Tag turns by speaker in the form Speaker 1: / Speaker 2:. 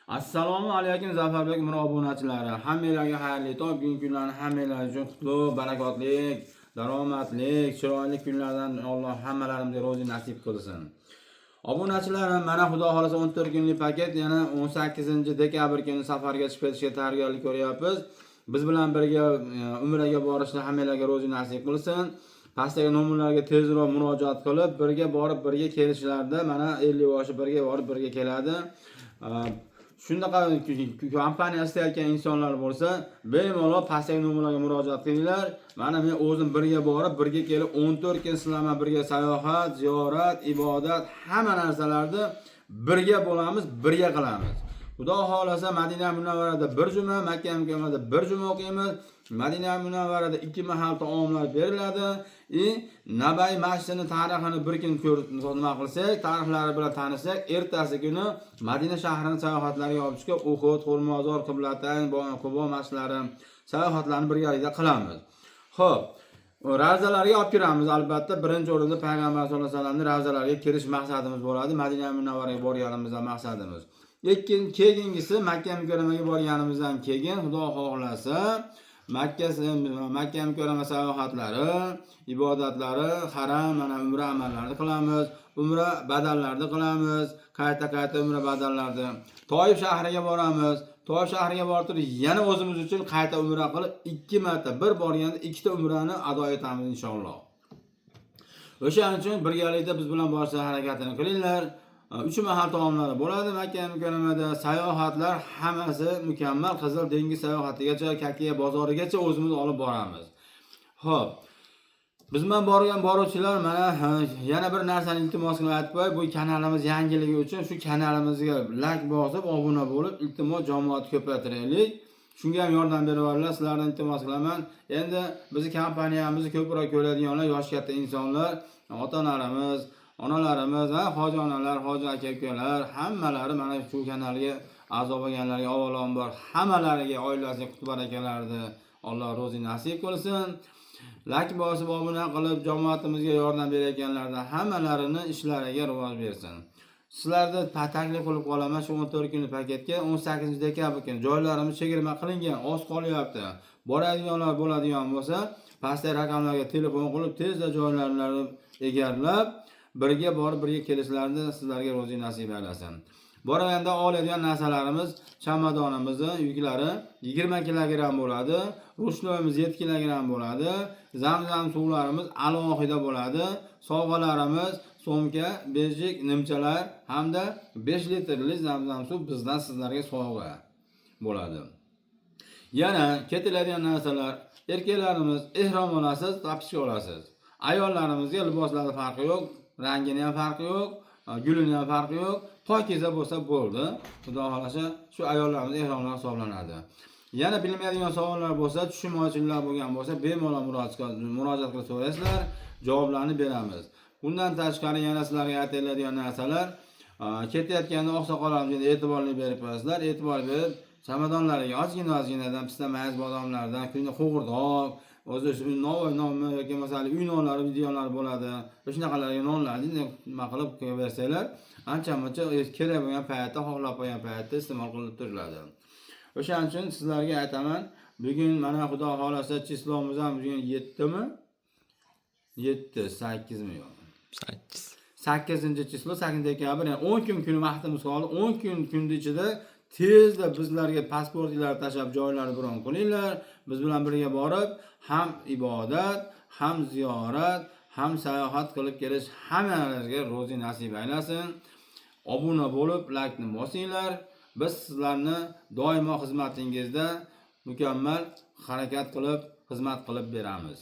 Speaker 1: Assalomu alaykum Zafarbek obunachilari. Hammanglarga xayrli tong, bugungi kunlarni hammanglar uchun qutlug', barakotli, daromadli, chiroyli kunlardan Alloh hammalarimizga rozi nasib qilsin. Obunachilarim, mana Xudo xolasa 14 kunlik paket yana 18-dekabr kuni safarga chiqib ketishga tayyorgarlik ko'ryapmiz. Biz bilan birga umraga borishni hammanglarga rozi nasib qilsin. Pastdagi nomerlarga tezroq murojaat qilib, birga borib, birga kelishlarda mana 50 yoshi birga borib, birga keladi. Shunaqa kompaniya istayotgan insonlar bo'lsa, bemalol pastdagi nomerlarga murojaat qilinglar. Mana men o'zim birga borib, birga kelib 14 kun sizlarga birga sayohat, ziyorat, ibodat, hamma narsalarni birga bo'lamiz, birga qilamiz. Xudo xolasa Madina Munavvarada bir juma, Makka Mukarramada bir juma o'qiymiz. Madina Munavvarada 2 mahal taomlar beriladi. Nabay masjidining tarixini bir kun ko'rib nima qilsak, tarixlari bilan tanishsak, ertasi kuni Madina shahrining sayohatlariga olib chiqib, Uhud, Xurmozor, Qiblatayn, Qubo masjidlari sayohatlarini birgalikda qilamiz. Xo'p, ravzalarga olib kiramiz albatta. Birinchi o'rinda payg'ambar sollallohu alayhi vasallamning ravzalariga kirish maqsadimiz bo'ladi. Madina Munavvaraga borganimizdan maqsadimiz. Keyingisi Makka Mukarramaga borganimizdan keyin Xudo xohlasa Makka Mukarrama sayohatlari, ibodatlari, haram, mana umra amallarini qilamiz. Umra badallarni qilamiz. Qayta umra badallarni. Toyib shahriga boramiz. Toyib shahriga borib turib, yana o'zimiz uchun qayta umra qilib, 2 marta bir borganda 2 ta umrani ado etamiz inshaalloh. O'shaning uchun birgalikda biz bilan borishga harakatini qilinglar. 3 mahal taomlari bo'ladi Makka Mukarramada. Sayohatlar hammasi mukammal, Qizil dengiz sayohatigacha, Kakiya bozorigacha o'zimiz olib boramiz. Xo'p. Biz bilan borgan boruvchilar mana yana bir narsani iltimos qilib aytib qo'y, bu kanalimiz yangiligi uchun shu kanalimizga like bosib, obuna bo'lib, iltimos jamoat ko'paytiraylik. Shunga ham yordam berib sizlardan iltimos qilaman. Endi bizning kompaniyamizni ko'proq ko'radiganlar yosh katta insonlar, ota-onalarimiz, onalarimiz, hoji onalar, hoji aka-ukalar, hammalari mana shu kanalga a'zo bo'lganlarga avvalambor hammalariga oilasiga qutlu barakalarni Alloh rozi nasib qilsin. Like bosib obuna qilib jamoatimizga yordam berayotganlardan hammalarini ishlariga rivoj bersin. Sizlarga taklif qilib qolaman shu 14 kunlik paketga 18-dekabr kuni joylarimiz chegirma qilingan, oz qolyapti. Boradiganlar bo'ladigan bo'lsa, pastdagi raqamlarga telefon qilib tezda joylarni egallab birga borib birga kelishlarni sizlarga rozi nasib aylasin. Borganda oladigan narsalarimiz, chamadonimizni yuklari 20 kg bo'ladi, ruchnoyimiz 7 kg bo'ladi, zamzam suvlarimiz alohida bo'ladi, sovg'alarimiz so'mka, bejik, nimchalar hamda 5 litrli zamzam suv bizdan sizlarga sovg'a bo'ladi. Yana ketiladigan narsalar, erkaklarimiz ehrom olasiz, tapichka olasiz. Ayollarimizga liboslarda farqi yo'q, rangini ham farqi yo'q, gulini ham farqi yo'q. Pokiza bo'lsa bo'ldi. Xudo xolasa shu ayollarimiz ehromlar hisoblanadi. Yana bilmaydigan savollar bo'lsa, tushunmovchiliklar bo'lgan bo'lsa, bemalol murojaat qilib so'raysizlar, javoblarni beramiz. Bundan tashqari yana sizlarga aytiladigan narsalar, ketayotganda oqsoqollarga e'tiborli berib qo'yasizlar. E'tibor berib, chamadonlariga ozginadan pista mayiz bodomlardan, kunda qo'g'irdoq, o'zi nonmi yoki masalan uy nonlari, videolar bo'ladi. Shunaqalarga nonlarni nima qilib qo'yaversanglar, ancha-muncha kerak bo'lgan paytda, xohlab qo'ygan paytda iste'mol qilib turiladi. O'shaning uchun sizlarga aytaman, bugun mana Xudo xolasa chislomiz ham bugun 7 mi? 7, 8 mi yo'q? 8-chislo, 8-dekabr, ya'ni 10 kun kuni vaqtimiz qoldi. 10 kun ichida tezda bizlarga pasportlar tashab joylarni bron qilinglar. Biz bilan birga borib, ham ibodat, ham ziyorat, ham sayohat qilib kelish hammalaringizga rozi nasib aylasin. Obuna bo'lib, like-ni bosinglar. Biz sizlarni doimo xizmatingizda mukammal harakat qilib, xizmat qilib beramiz.